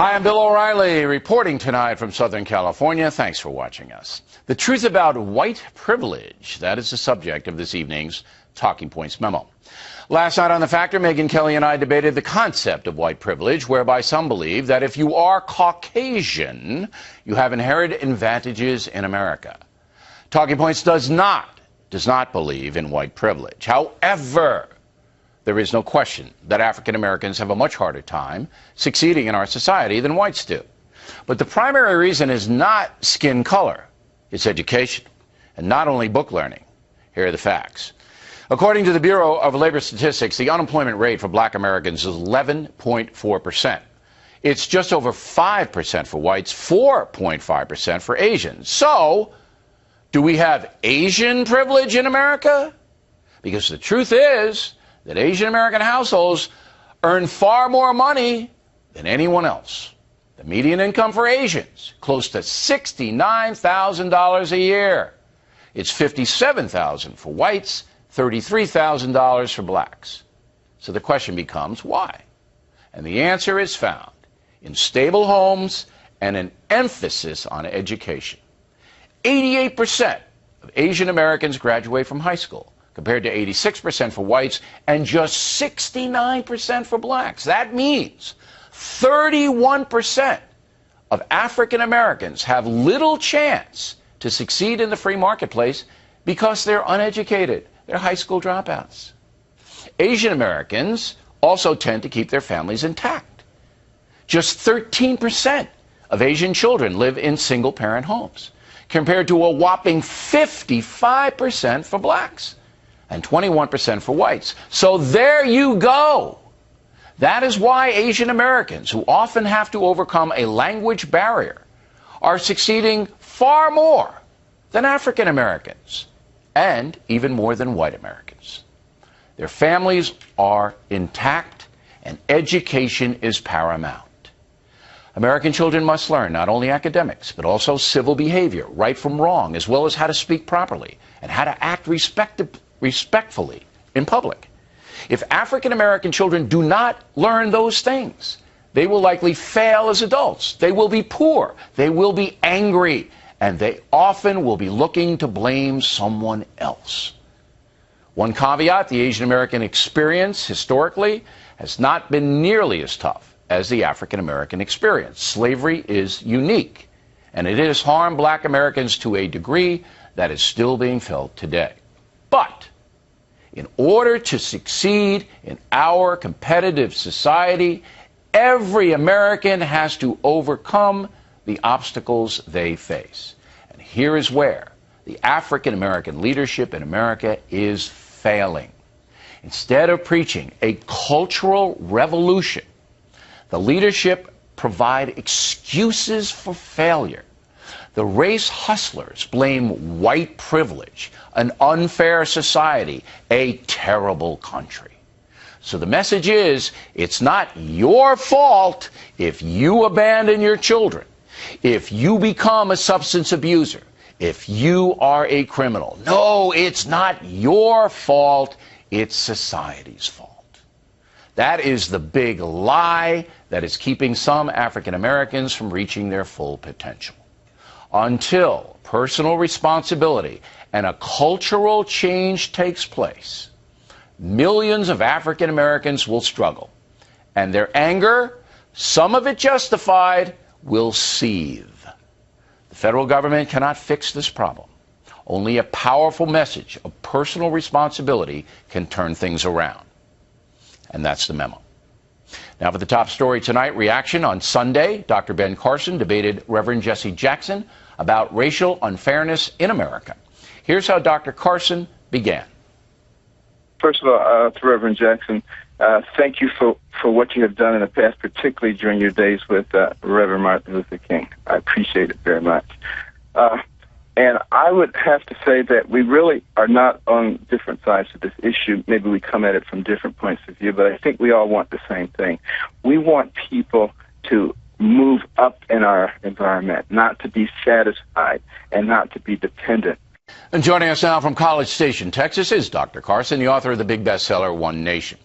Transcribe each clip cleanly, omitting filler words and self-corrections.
Hi, I'm Bill O'Reilly, reporting tonight from Southern California. Thanks for watching us. The truth about white privilege, that is the subject of this evening's Talking Points memo. Last night on The Factor, Megyn Kelly and I debated the concept of white privilege, whereby some believe that if you are Caucasian, you have inherited advantages in America. Talking Points does not believe in white privilege. However, there is no question that African Americans have a much harder time succeeding in our society than whites do. But the primary reason is not skin color, it's education, and not only book learning. Here are the facts. According to the Bureau of Labor Statistics, the unemployment rate for black Americans is 11.4%. It's just over 5% for whites, 4.5% for Asians. So, do we have Asian privilege in America? Because the truth is that Asian American households earn far more money than anyone else. The median income for Asians, close to $69,000 a year. It's $57,000 for whites, $33,000 for blacks. So the question becomes, why? And the answer is found in stable homes and an emphasis on education. 88% of Asian Americans graduate from high school, compared to 86% for whites and just 69% for blacks. That means 31% of African Americans have little chance to succeed in the free marketplace because they're uneducated. They're high school dropouts. Asian Americans also tend to keep their families intact. Just 13% of Asian children live in single-parent homes, compared to a whopping 55% for blacks and 21% for whites. So there you go. That is why Asian Americans, who often have to overcome a language barrier, are succeeding far more than African Americans, and even more than white Americans. Their families are intact, and education is paramount. American children must learn not only academics, but also civil behavior, right from wrong, as well as how to speak properly and how to act respectfully in public. If African American children do not learn those things, they will likely fail as adults. They will be poor. They will be angry. And they often will be looking to blame someone else. One caveat, the Asian American experience historically has not been nearly as tough as the African American experience. Slavery is unique, and it has harmed black Americans to a degree that is still being felt today. But in order to succeed in our competitive society, every American has to overcome the obstacles they face. And here is where the African American leadership in America is failing. Instead of preaching a cultural revolution, the leadership provide excuses for failure. The race hustlers blame white privilege, an unfair society, a terrible country. So the message is, it's not your fault if you abandon your children, if you become a substance abuser, if you are a criminal. No, it's not your fault, it's society's fault. That is the big lie that is keeping some African Americans from reaching their full potential. Until personal responsibility and a cultural change takes place, millions of African Americans will struggle, and their anger, some of it justified, will seethe. The federal government cannot fix this problem. Only a powerful message of personal responsibility can turn things around. And that's the memo. Now for the top story tonight, reaction on Sunday. Dr. Ben Carson debated Reverend Jesse Jackson about racial unfairness in America. Here's how Dr. Carson began. First of all, to Reverend Jackson, thank you for what you have done in the past, particularly during your days with Reverend Martin Luther King. I appreciate it very much. And I would have to say that we really are not on different sides of this issue. Maybe we come at it from different points of view, but I think we all want the same thing. We want people to move up in our environment, not to be satisfied and not to be dependent. And joining us now from College Station, Texas, is Dr. Carson, the author of the big bestseller, One Nation.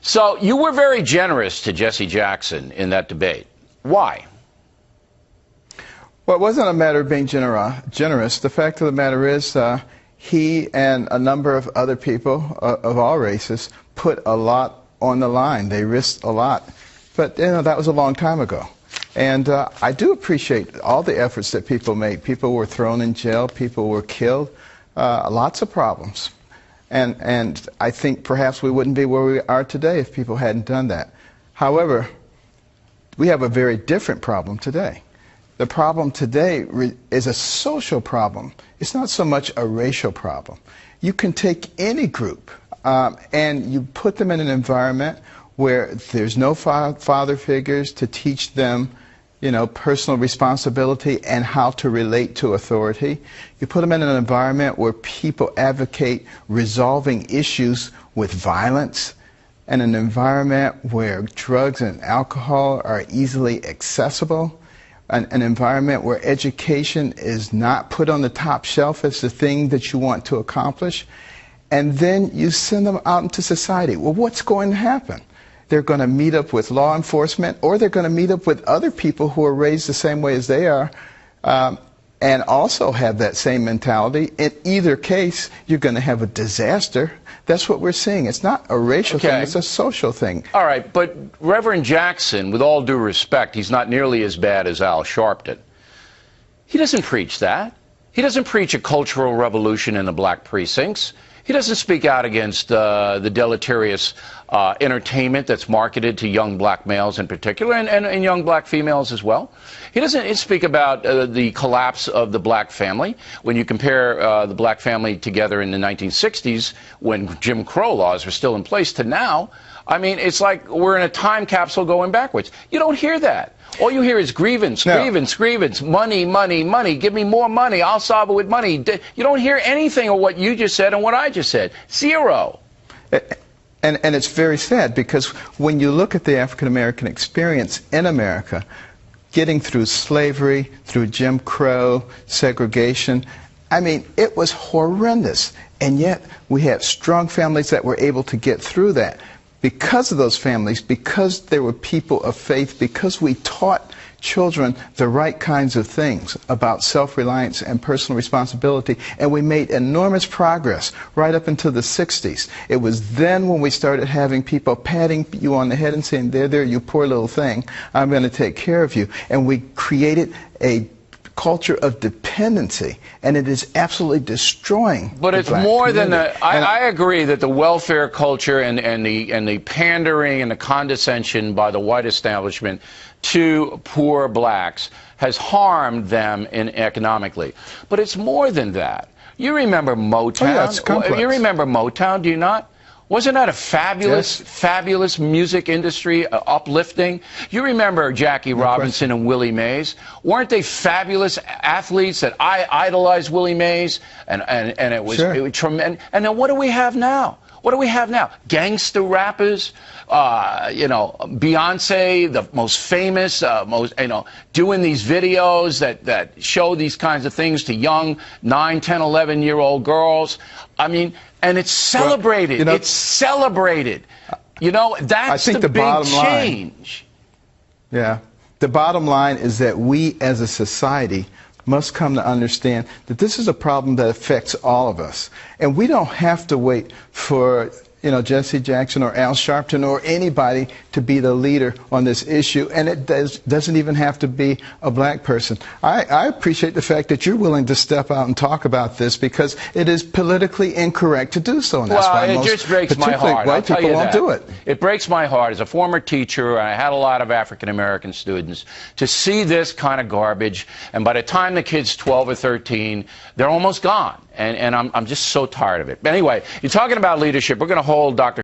So you were very generous to Jesse Jackson in that debate. Why? Well, it wasn't a matter of being generous. The fact of the matter is he and a number of other people of all races put a lot on the line. They risked a lot. But, that was a long time ago. And I do appreciate all the efforts that people made. People were thrown in jail. People were killed. Lots of problems. And I think perhaps we wouldn't be where we are today if people hadn't done that. However, we have a very different problem today. The problem today is a social problem. It's not so much a racial problem. You can take any group and you put them in an environment where there's no father figures to teach them, personal responsibility and how to relate to authority. You put them in an environment where people advocate resolving issues with violence, and an environment where drugs and alcohol are easily accessible, an environment where education is not put on the top shelf as the thing that you want to accomplish, and then you send them out into society. Well, what's going to happen? They're going to meet up with law enforcement, or they're going to meet up with other people who are raised the same way as they are, and also have that same mentality. In either case, you're going to have a disaster. That's what we're seeing. It's not a racial thing, it's a social thing. All right, but Reverend Jackson, with all due respect, he's not nearly as bad as Al Sharpton. He doesn't preach that. He doesn't preach a cultural revolution in the black precincts. He doesn't speak out against the deleterious entertainment that's marketed to young black males in particular, and young black females as well. He doesn't speak about the collapse of the black family. When you compare the black family together in the 1960s, when Jim Crow laws were still in place, to now, I mean, it's like we're in a time capsule going backwards. You don't hear that. All you hear is grievance, grievance, grievance, money, money, money. Give me more money. I'll solve it with money. You don't hear anything of what you just said and what I just said. Zero. And it's very sad, because when you look at the African American experience in America, getting through slavery, through Jim Crow, segregation, I mean, it was horrendous. And yet we had strong families that were able to get through that. Because of those families, because there were people of faith, because we taught children the right kinds of things about self-reliance and personal responsibility, and we made enormous progress right up until the 60s. It was then when we started having people patting you on the head and saying, there, you poor little thing, I'm going to take care of you. And we created a culture of dependency, and it is absolutely destroying. But it's more than that. I agree that the welfare culture and the pandering and the condescension by the white establishment to poor blacks has harmed them economically. But it's more than that. You remember Motown? Oh, yeah, it's complex. You remember Motown, do you not? Wasn't that a fabulous, fabulous music industry, uplifting? You remember Jackie Robinson and Willie Mays? Weren't they fabulous athletes that I idolized Willie Mays? And it was, it was tremendous. And then what do we have now? What do we have now? Gangster rappers, Beyonce, the most famous, doing these videos that show these kinds of things to young 9, 10, 11-year-old girls. I mean, and it's celebrated. Well, it's celebrated. That's the big change. Yeah. The bottom line is that we as a society must come to understand that this is a problem that affects all of us. And we don't have to wait for Jesse Jackson or Al Sharpton or anybody to be the leader on this issue, and it doesn't even have to be a black person. I appreciate the fact that you're willing to step out and talk about this, because it is politically incorrect to do so, and that's why it just breaks my heart. White people won't do it. It breaks my heart as a former teacher, and I had a lot of African American students, to see this kind of garbage, and by the time the kid's 12 or 13, they're almost gone. And I'm just so tired of it. But anyway, you're talking about leadership. We're going to hold Dr.